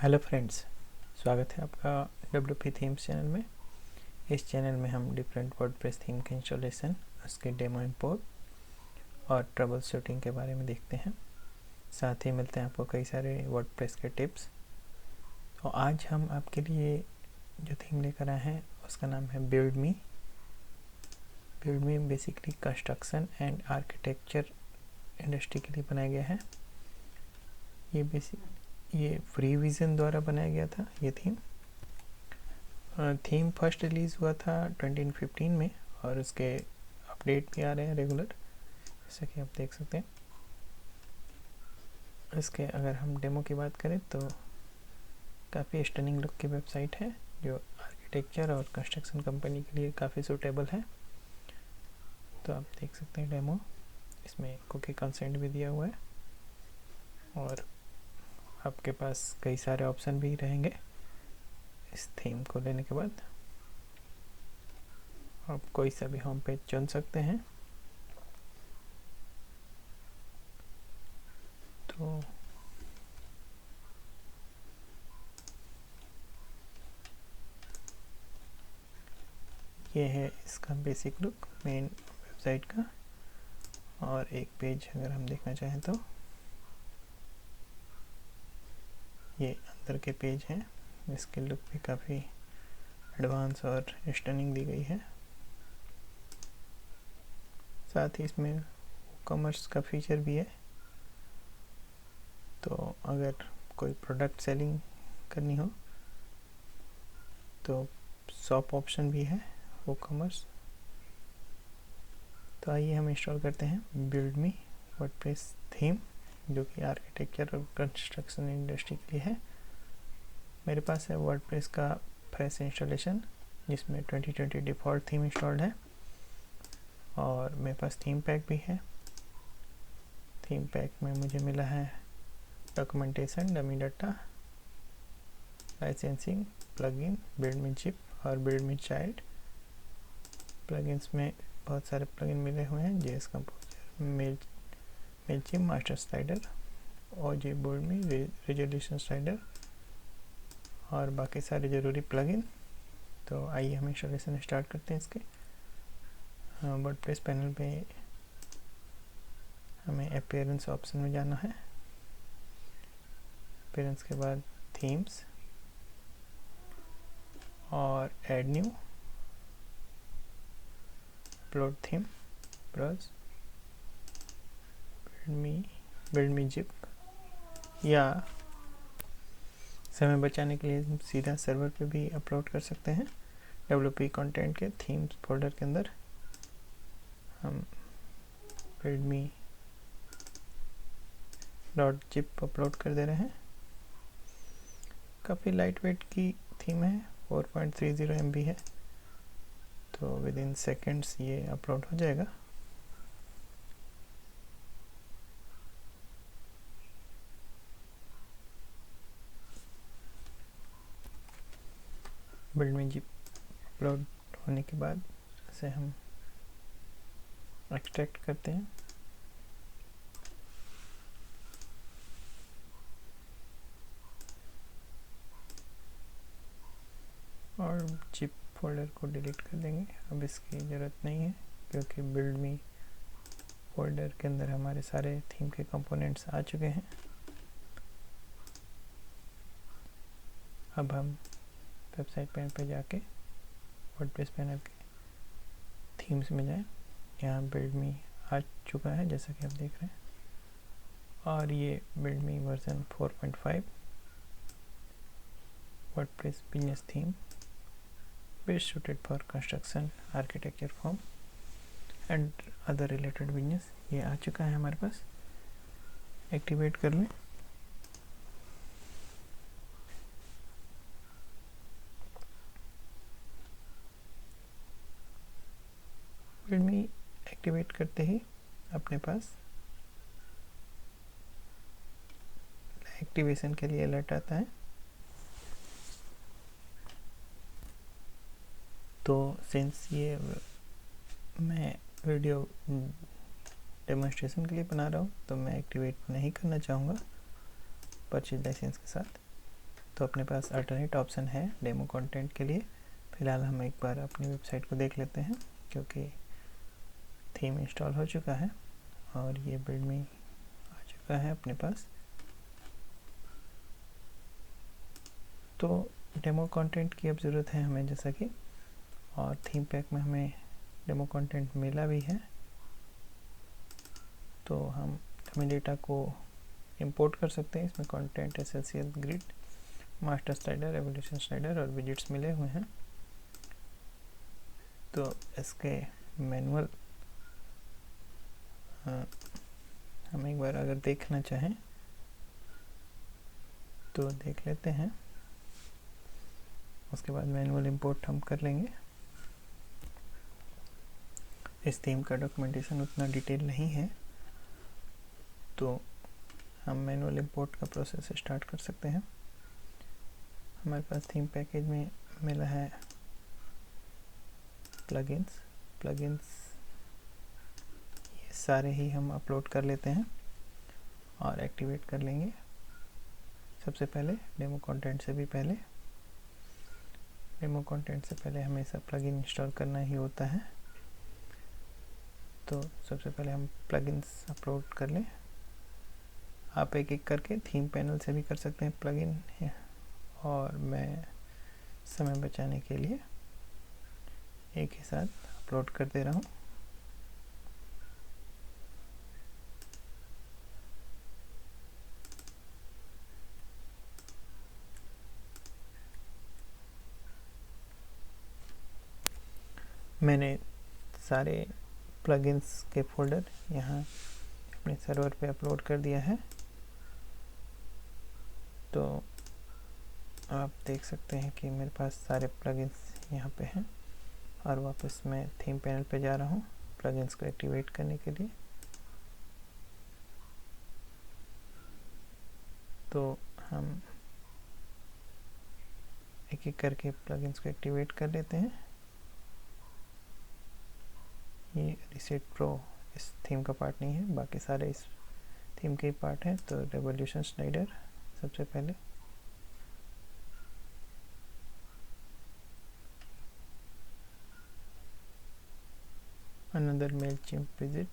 Hello friends, स्वागत है आपका WP थीम्स चैनल में। इस चैनल में हम डिफरेंट वर्डप्रेस थीम के इंस्टॉलेशन, उसके डेमो इंपोर्ट और ट्रबल शूटिंग के बारे में देखते हैं। साथ ही मिलते हैं आपको कई सारे वर्डप्रेस के टिप्स। तो आज हम आपके लिए जो थीम लेकर आए हैं उसका नाम है build me. Build me basically construction and architecture industry के लिए बनाया गया है। ये फ्री विजन द्वारा बनाया गया था। ये थीम फर्स्ट रिलीज़ हुआ था 2015 में और उसके अपडेट भी आ रहे हैं रेगुलर, जैसा कि आप देख सकते हैं। इसके अगर हम डेमो की बात करें तो काफ़ी स्टनिंग लुक की वेबसाइट है जो आर्किटेक्चर और कंस्ट्रक्शन कंपनी के लिए काफ़ी सूटेबल है। तो आप देख सकते हैं डेमो, इसमें कुकी कंसेंट भी दिया हुआ है और आपके पास कई सारे ऑप्शन भी रहेंगे। इस थीम को लेने के बाद आप कोई सा भी होम पेज चुन सकते हैं। तो ये है इसका बेसिक लुक मेन वेबसाइट का। और एक पेज अगर हम देखना चाहें तो ये अंदर के पेज हैं। इसकी लुक भी काफ़ी एडवांस और स्टनिंग दी गई है। साथ ही इसमें कॉमर्स का फीचर भी है। तो अगर कोई प्रोडक्ट सेलिंग करनी हो तो शॉप ऑप्शन भी है वो कॉमर्स। तो आइए हम इंस्टॉल करते हैं बिल्ड मी वर्डप्रेस थीम, जो कि आर्किटेक्चर और कंस्ट्रक्शन इंडस्ट्री के लिए है। मेरे पास है वर्डप्रेस का फ्रेश इंस्टॉलेशन जिसमें 2020 डिफ़ॉल्ट थीम इंस्टॉल्ड है और मेरे पास थीम पैक भी है। थीम पैक में मुझे मिला है documentation, dummy data, licensing, plugin, build me zip और बिल्ड मी चाइल्ड। प्लगइन्स में बहुत सारे प्लगइन मिले हुए हैं, JS composer, Mailchimp, master slider, OJ build me, resolution slider और बाकी सारे ज़रूरी प्लगइन। तो आइए हम इंस्टॉलेशन स्टार्ट करते हैं इसके। वर्डप्रेस पैनल पे हमें अपीयरेंस ऑप्शन में जाना है। अपीयरेंस के बाद थीम्स और add new, upload theme, browse, build me zip, या समय बचाने के लिए सीधा सर्वर पे भी अपलोड कर सकते हैं। WP कंटेंट के थीम्स फोल्डर के अंदर हम बिल्ड मी .zip अपलोड कर दे रहे हैं। काफ़ी लाइट वेट की थीम है, 4.30 MB है, तो विद इन सेकेंड्स ये अपलोड हो जाएगा। बिल्ड मी जिप अपलोड होने के बाद इसे हम एक्सट्रैक्ट करते हैं। और जिप फोल्डर को डिलीट कर देंगे, अब इसकी ज़रूरत नहीं है क्योंकि बिल्ड मी फोल्डर के अंदर हमारे सारे थीम के कंपोनेंट्स आ चुके हैं। अब हम वेबसाइट पैनल पे जाके वर्डप्रेस पैनल के थीम्स में जाएं। यहाँ बिल्ड मी आ चुका है जैसा कि आप देख रहे हैं, और ये build me version 4.5 WordPress business theme best suited for construction, architecture firm and other related business, ये आ चुका है हमारे पास। एक्टिवेट कर लें। बिल्ड मी एक्टिवेट करते ही अपने पास एक्टिवेशन के लिए अलर्ट आता है। तो सिंस ये मैं वीडियो डेमोन्स्ट्रेशन के लिए बना रहा हूँ तो मैं एक्टिवेट नहीं करना चाहूँगा परचेज लाइसेंस के साथ। तो अपने पास अल्टरनेट ऑप्शन है डेमो कंटेंट के लिए। फ़िलहाल हम एक बार अपनी वेबसाइट को देख लेते हैं, क्योंकि थीम इंस्टॉल हो चुका है और ये बिल्ड में आ चुका है अपने पास। तो डेमो कंटेंट की अब ज़रूरत है हमें, जैसा कि, और थीम पैक में हमें डेमो कंटेंट मिला भी है। तो हम अपने डेटा को इंपोर्ट कर सकते हैं। इसमें content, essential grid, master slider, evolution slider और विजिट्स मिले हुए हैं। तो इसके मैनुअल हम एक बार अगर देखना चाहें तो देख लेते हैं, उसके बाद मैनुअल इंपोर्ट हम कर लेंगे। इस थीम का डॉक्यूमेंटेशन उतना डिटेल नहीं है, तो हम मैनुअल इंपोर्ट का प्रोसेस स्टार्ट कर सकते हैं। हमारे पास थीम पैकेज में मिला है प्लगइन्स। ये सारे ही हम अपलोड कर लेते हैं और एक्टिवेट कर लेंगे। सबसे पहले डेमो कंटेंट से पहले हमेशा प्लगइन इंस्टॉल करना ही होता है। तो सबसे पहले हम प्लगइन्स अपलोड कर लें। आप एक एक करके थीम पैनल से भी कर सकते हैं प्लगइन, और मैं समय बचाने के लिए एक ही साथ अपलोड कर दे रहा हूँ। मैंने सारे प्लगइन्स के फोल्डर यहाँ अपने सर्वर पे अपलोड कर दिया है। तो आप देख सकते हैं कि मेरे पास सारे प्लगइन्स यहाँ पे हैं, और वापस मैं थीम पैनल पे जा रहा हूँ प्लगइन्स को एक्टिवेट करने के लिए। तो हम एक एक करके प्लगइन्स को एक्टिवेट कर लेते हैं। ये रीसेट प्रो इस थीम का पार्ट नहीं है, बाकी सारे इस थीम के ही पार्ट है। तो रेवोल्यूशन स्लाइडर सबसे पहले, another Mailchimp visit,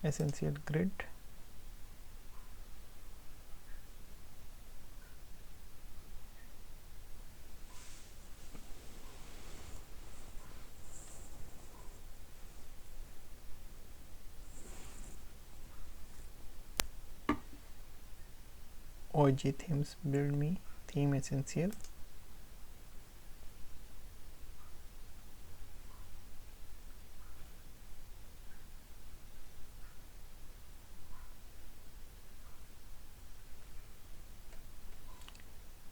essential grid, OG themes build me, theme essential,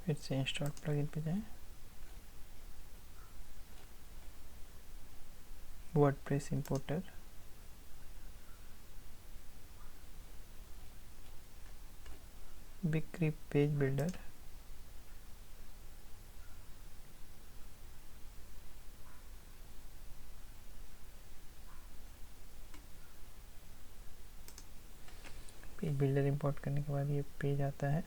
फिर से इंस्टॉल प्लगइन पे जाएं, WordPress importer, big page builder, page builder import करने के बाद ये पेज आता है।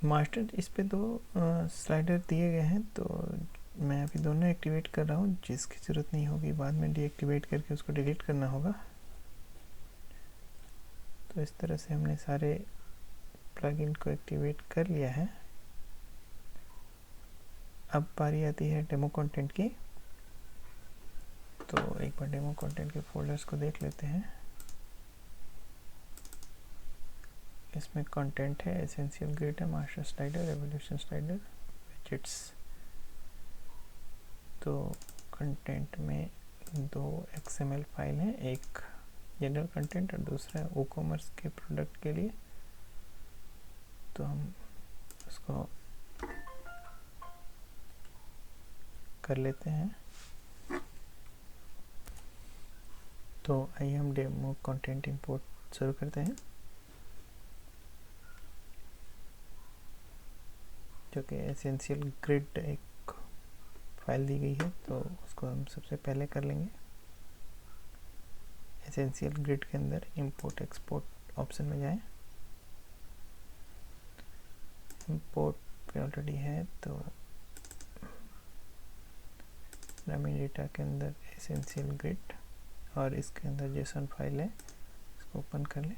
मास्टर, इस पे दो स्लाइडर दिए गए हैं, तो मैं अभी दोनों एक्टिवेट कर रहा हूँ। जिसकी ज़रूरत नहीं होगी बाद में डीएक्टिवेट करके उसको डिलीट करना होगा। तो इस तरह से हमने सारे प्लगइन को एक्टिवेट कर लिया है। अब बारी आती है डेमो कंटेंट की। तो एक बार डेमो कंटेंट के फोल्डर्स को देख लेते हैं। इसमें कंटेंट है, एसेंशियल ग्रिड है, master slider, evolution slider, visits. तो कंटेंट में दो XML फाइल हैं, एक जनरल कंटेंट और दूसरा WooCommerce के प्रोडक्ट के लिए। तो हम उसको कर लेते हैं। तो आइए हम डेमो कंटेंट इंपोर्ट शुरू करते हैं, जो कि एसेंशियल ग्रिड एक फाइल दी गई है, तो उसको हम सबसे पहले कर लेंगे। एसेंशियल ग्रिड के अंदर इंपोर्ट एक्सपोर्ट ऑप्शन में जाएं। इंपोर्ट पे ऑलरेडी है तो रमी डेटा के अंदर एसेंशियल ग्रिड और इसके अंदर जेसन फाइल है, इसको ओपन कर लें।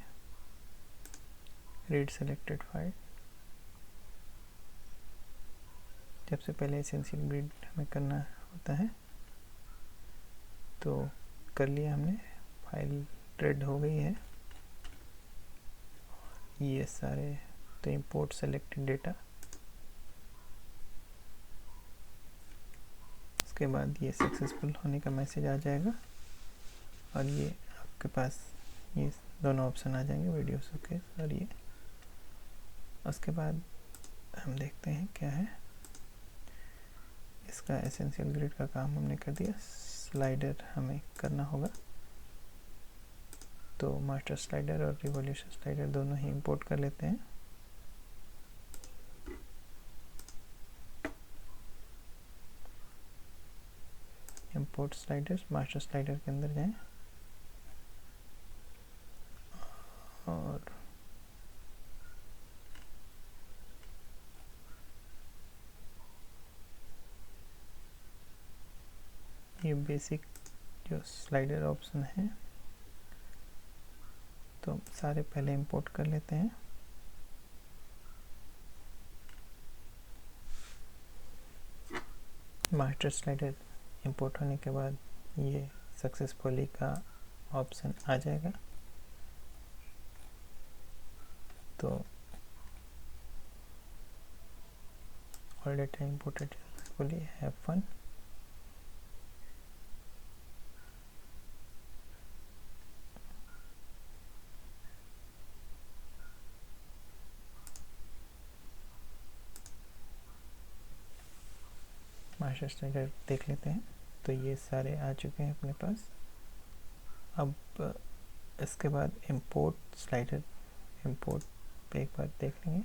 Read selected file. सबसे पहले एसेंशियल ग्रिड हमें करना होता है तो कर लिया हमने, फाइल रेड हो गई है। ये सारे तो इंपोर्ट सेलेक्टेड डेटा, उसके बाद ये सक्सेसफुल होने का मैसेज आ जाएगा और ये आपके पास ये दोनों ऑप्शन आ जाएंगे, वीडियो शोकेस और ये। उसके बाद हम देखते हैं क्या है इसका। एसेंशियल ग्रिड का काम हमने कर दिया, स्लाइडर हमें करना होगा तो मास्टर स्लाइडर और रिवॉल्यूशन स्लाइडर दोनों ही इंपोर्ट कर लेते हैं। इंपोर्ट स्लाइडर्स, मास्टर स्लाइडर के अंदर जाएं और ये बेसिक जो स्लाइडर ऑप्शन है तो सारे पहले इंपोर्ट कर लेते हैं। मास्टर स्लाइडर इंपोर्ट होने के बाद ये सक्सेसफुली का ऑप्शन आ जाएगा तो all data imported successfully, have fun. Master slider देख लेते हैं तो ये सारे आ चुके हैं अपने पास। अब इसके बाद इंपोर्ट स्लाइडर, इंपोर्ट पे एक बार देख लेंगे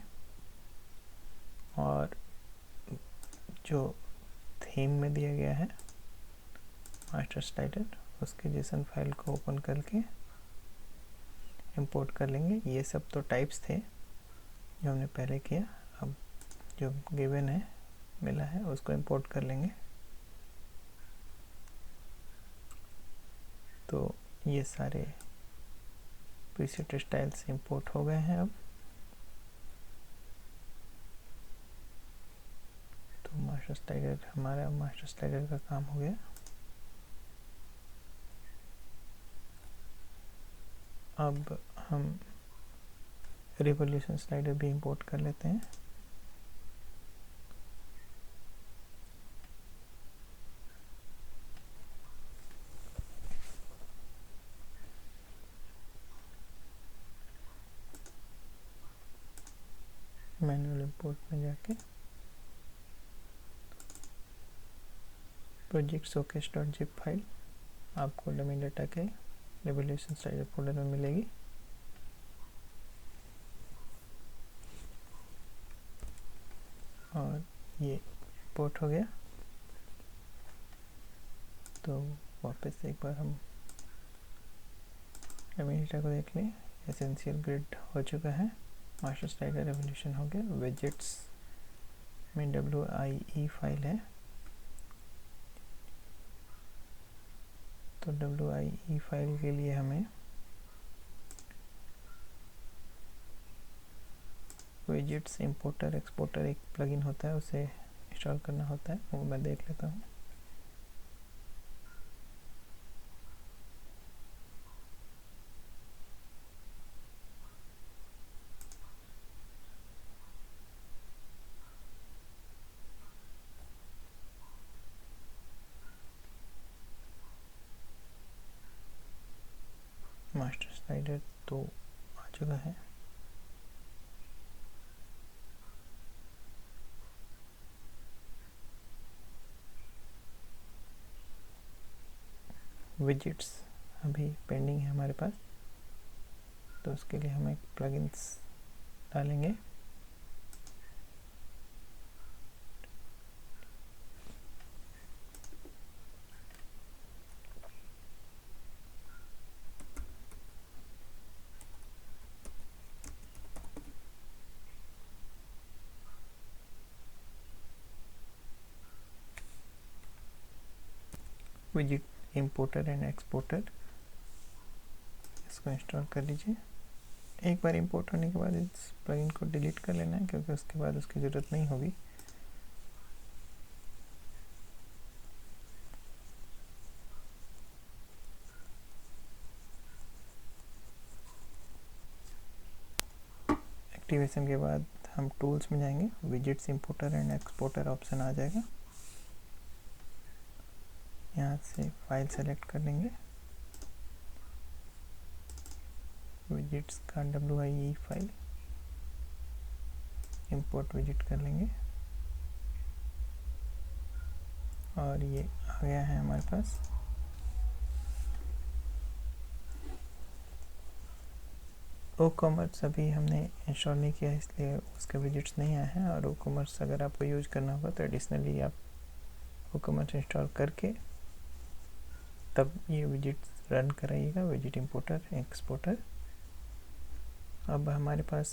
और जो थीम में दिया गया है मास्टर स्लाइडर, उसके जेसन फाइल को ओपन करके इंपोर्ट कर लेंगे। ये सब तो टाइप्स थे जो हमने पहले किया, अब जो गिवन है मिला है उसको इंपोर्ट कर लेंगे। तो ये सारे प्रीसेट स्टाइल्स इंपोर्ट हो गए हैं। अब तो मास्टर स्लाइडर, हमारा मास्टर स्लाइडर का काम हो गया। अब हम रिवॉल्यूशन स्लाइडर भी इंपोर्ट कर लेते हैं। मैनुअल इंपोर्ट में जाके project showcase dot zip file आपको डमी डाटा के रिवॉल्यूशन स्लाइडर फोल्डर में मिलेगी। और ये इंपोर्ट हो गया तो वापस से एक बार हम डमी डाटा को देख लें। एसेंशियल ग्रिड हो चुका है, मास्टर स्लाइडर रिवॉल्यूशन हो गया। विजेट्स में WIE फाइल है तो WIE फाइल के लिए हमें विजेट्स इंपोर्टर एक्सपोर्टर एक प्लगइन होता है, उसे इंस्टॉल करना होता है, वो मैं देख लेता हूँ। मास्टर स्लाइडर तो आ चुका है। विजेट्स अभी पेंडिंग है हमारे पास तो उसके लिए हम एक प्लगइन्स डालेंगे। विजिट इंपोर्टर एंड एक्सपोर्टर, इसको इंस्टॉल कर लीजिए। एक बार इंपोर्ट होने के बाद इस प्लगइन को डिलीट कर लेना है, क्योंकि उसके बाद उसकी ज़रूरत नहीं होगी। एक्टिवेशन के बाद हम टूल्स में जाएंगे, widgets importer and exporter option आ जाएगा। यहाँ से फाइल सेलेक्ट कर लेंगे, विजिट्स का WIE फाइल इंपोर्ट विजिट कर लेंगे और ये आ गया है हमारे पास। WooCommerce अभी हमने इंस्टॉल नहीं किया है, इसलिए उसके विजिट्स नहीं आए हैं। और WooCommerce अगर आपको यूज करना होगा तो एडिशनली आप WooCommerce इंस्टॉल करके तब ये विजिट्स रन कराइएगा, विजिट इंपोर्टर एक्सपोर्टर। अब हमारे पास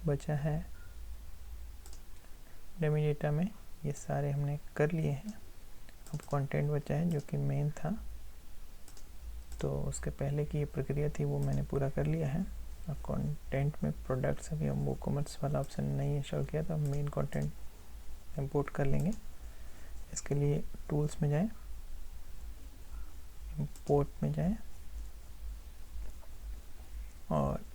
बचा है डमी डेटा में, ये सारे हमने कर लिए हैं। अब कंटेंट बचा है जो कि मेन था, तो उसके पहले की ये प्रक्रिया थी वो मैंने पूरा कर लिया है। और कंटेंट में प्रोडक्ट्स अभी हम WooCommerce वाला ऑप्शन नहीं इंस्टॉल किया, तो हम मेन कंटेंट इंपोर्ट कर लेंगे। इसके लिए टूल्स में जाएं, इंपोर्ट में जाएं और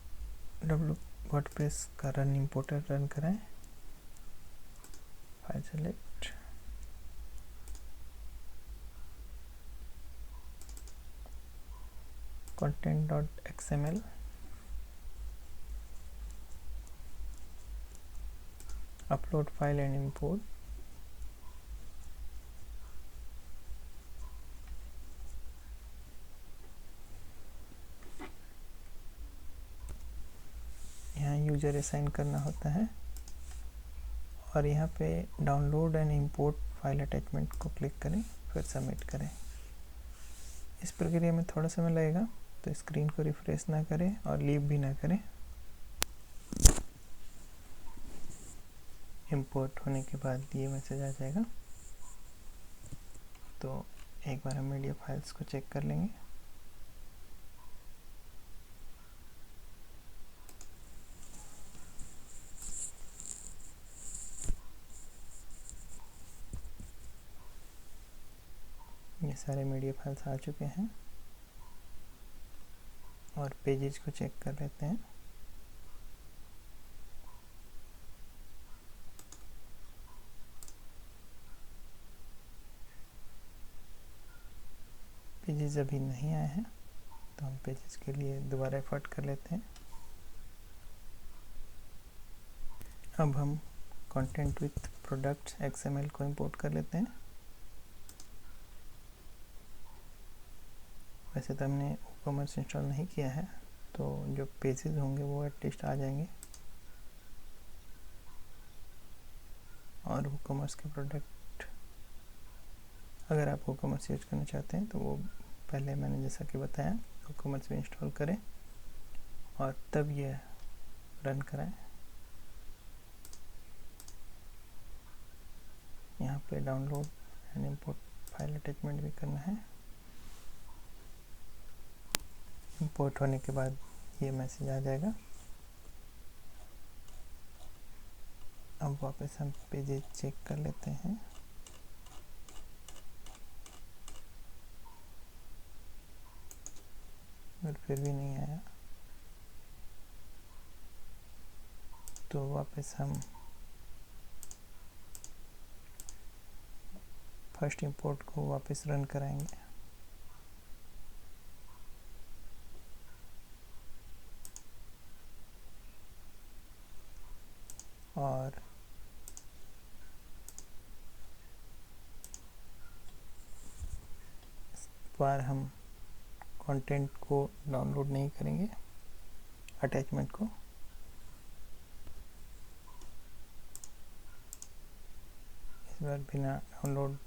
WordPress का रन इंपोर्टर रन कराएं। File select, content.xml, upload file and import। यहाँ यूजर असाइन करना होता है और यहाँ पे download and import file attachment को क्लिक करें, फिर सबमिट करें। इस प्रक्रिया में थोड़ा समय लगेगा, तो स्क्रीन को रिफ्रेश ना करें और लीव भी ना करें। इंपोर्ट होने के बाद ये मैसेज आ जाएगा। तो एक बार हम मीडिया फाइल्स को चेक कर लेंगे। ये सारे मीडिया फाइल्स आ चुके हैं और पेजेस को चेक कर लेते हैं। पेजेस अभी नहीं आए हैं, तो हम पेजेस के लिए दोबारा एफर्ट कर लेते हैं। अब हम कंटेंट विथ प्रोडक्ट्स XML को इंपोर्ट कर लेते हैं। वैसे तो हमने WooCommerce इंस्टॉल नहीं किया है, तो जो पेजेस होंगे वो एटलीस्ट आ जाएंगे। और WooCommerce के प्रोडक्ट अगर आप WooCommerce यूज करना चाहते हैं तो वो पहले मैंने जैसा कि बताया WooCommerce भी इंस्टॉल करें और तब ये रन कराएं। यहाँ पे download and import file attachment भी करना है। इंपोर्ट होने के बाद ये मैसेज आ जाएगा। अब वापस हम पेजेस चेक कर लेते हैं। अगर फिर भी नहीं आया तो वापस हम फर्स्ट इंपोर्ट को वापस रन कराएंगे। और इस बार हम कंटेंट को डाउनलोड नहीं करेंगे, अटैचमेंट को। इस बार बिना डाउनलोड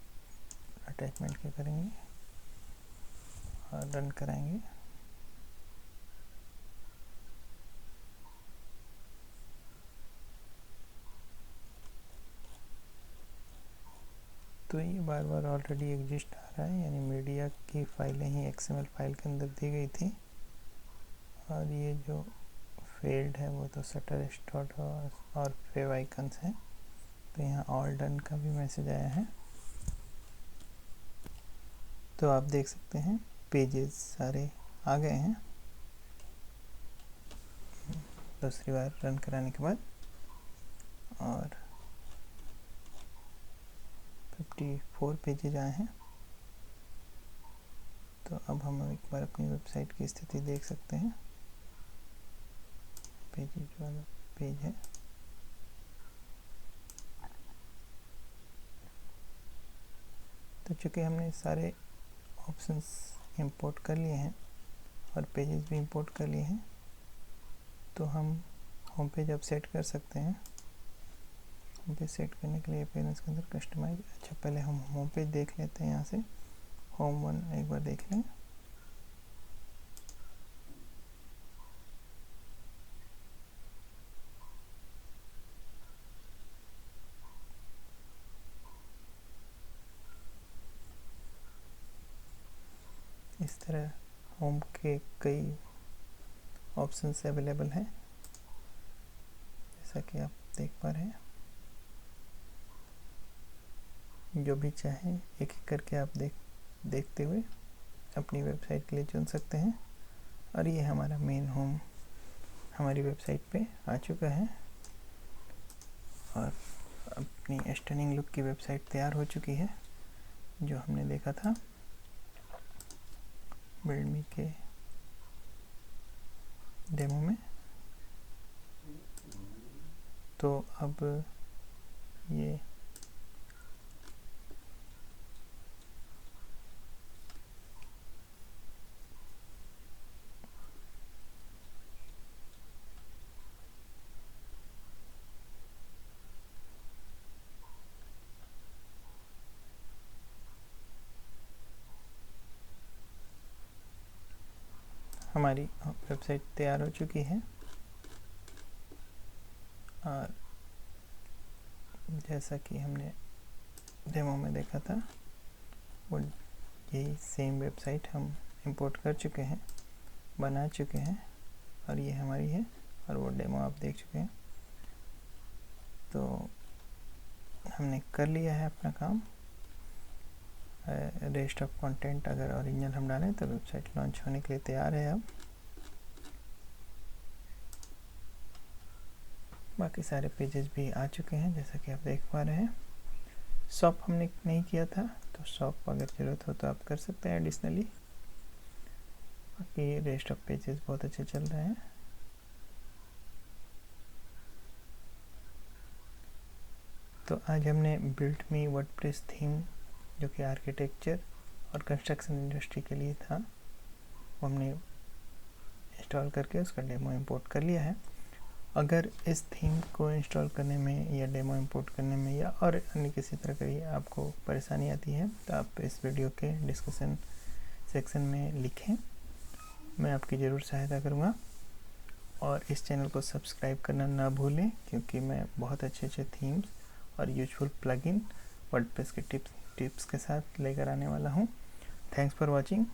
अटैचमेंट के करेंगे और रन कराएंगे। तो ये बार बार बार ऑलरेडी एग्जिस्ट आ रहा है, यानी मीडिया की फाइलें ही XML फाइल के अंदर दी गई थी। और ये जो फेल्ड है वो तो शटर स्टार्ट और फेव आइकन्स हैं। तो यहाँ ऑल डन का भी मैसेज आया है। तो आप देख सकते हैं पेजेस सारे आ गए हैं दूसरी बार रन कराने के बाद। और 54 पेजेज आए हैं। तो अब हम एक बार अपनी वेबसाइट की स्थिति देख सकते हैं। पेजेज वाला पेज है। तो चूँकि हमने सारे ऑप्शंस इंपोर्ट कर लिए हैं और पेजेस भी इंपोर्ट कर लिए हैं, तो हम होम पेज अब सेट कर सकते हैं। होम पेज सेट करने के लिए अपीयरेंस के अंदर कस्टमाइज, अच्छा पहले हम होम पेज देख लेते हैं। यहाँ से होम वन एक बार देख लें। इस तरह होम के कई ऑप्शंस अवेलेबल हैं, जैसा कि आप देख पा रहे हैं। जो भी चाहें एक एक करके आप देखते हुए अपनी वेबसाइट के लिए चुन सकते हैं। और ये हमारा मेन होम हमारी वेबसाइट पे आ चुका है और अपनी स्टनिंग लुक की वेबसाइट तैयार हो चुकी है, जो हमने देखा था बिल्ड मी के डेमो में। तो अब ये हमारी वेबसाइट तैयार हो चुकी है। और जैसा कि हमने डेमो में देखा था, वो यही सेम वेबसाइट हम इंपोर्ट कर चुके हैं, बना चुके हैं और ये हमारी है। और वो डेमो आप देख चुके हैं। तो हमने कर लिया है अपना काम। रेस्ट ऑफ कंटेंट अगर ओरिजिनल हम डालें तो वेबसाइट लॉन्च होने के लिए तैयार है। अब बाकी सारे पेजेस भी आ चुके हैं, जैसा कि आप देख पा रहे हैं। शॉप हमने नहीं किया था, तो शॉप अगर ज़रूरत हो तो आप कर सकते हैं एडिशनली। बाकी रेस्ट ऑफ पेजेस बहुत अच्छे चल रहे हैं। तो आज हमने बिल्ड मी वर्डप्रेस थीम, जो कि आर्किटेक्चर और कंस्ट्रक्शन इंडस्ट्री के लिए था, वो हमने इंस्टॉल करके उसका डेमो इंपोर्ट कर लिया है। अगर इस थीम को इंस्टॉल करने में या डेमो इंपोर्ट करने में या और अन्य किसी तरह की आपको परेशानी आती है, तो आप इस वीडियो के डिस्कशन सेक्शन में लिखें, मैं आपकी ज़रूर सहायता करूँगा। और इस चैनल को सब्सक्राइब करना ना भूलें, क्योंकि मैं बहुत अच्छे थीम्स और यूजफुल प्लगइन वर्डप्रेस के टिप्स के साथ लेकर आने वाला हूँ। Thanks for watching.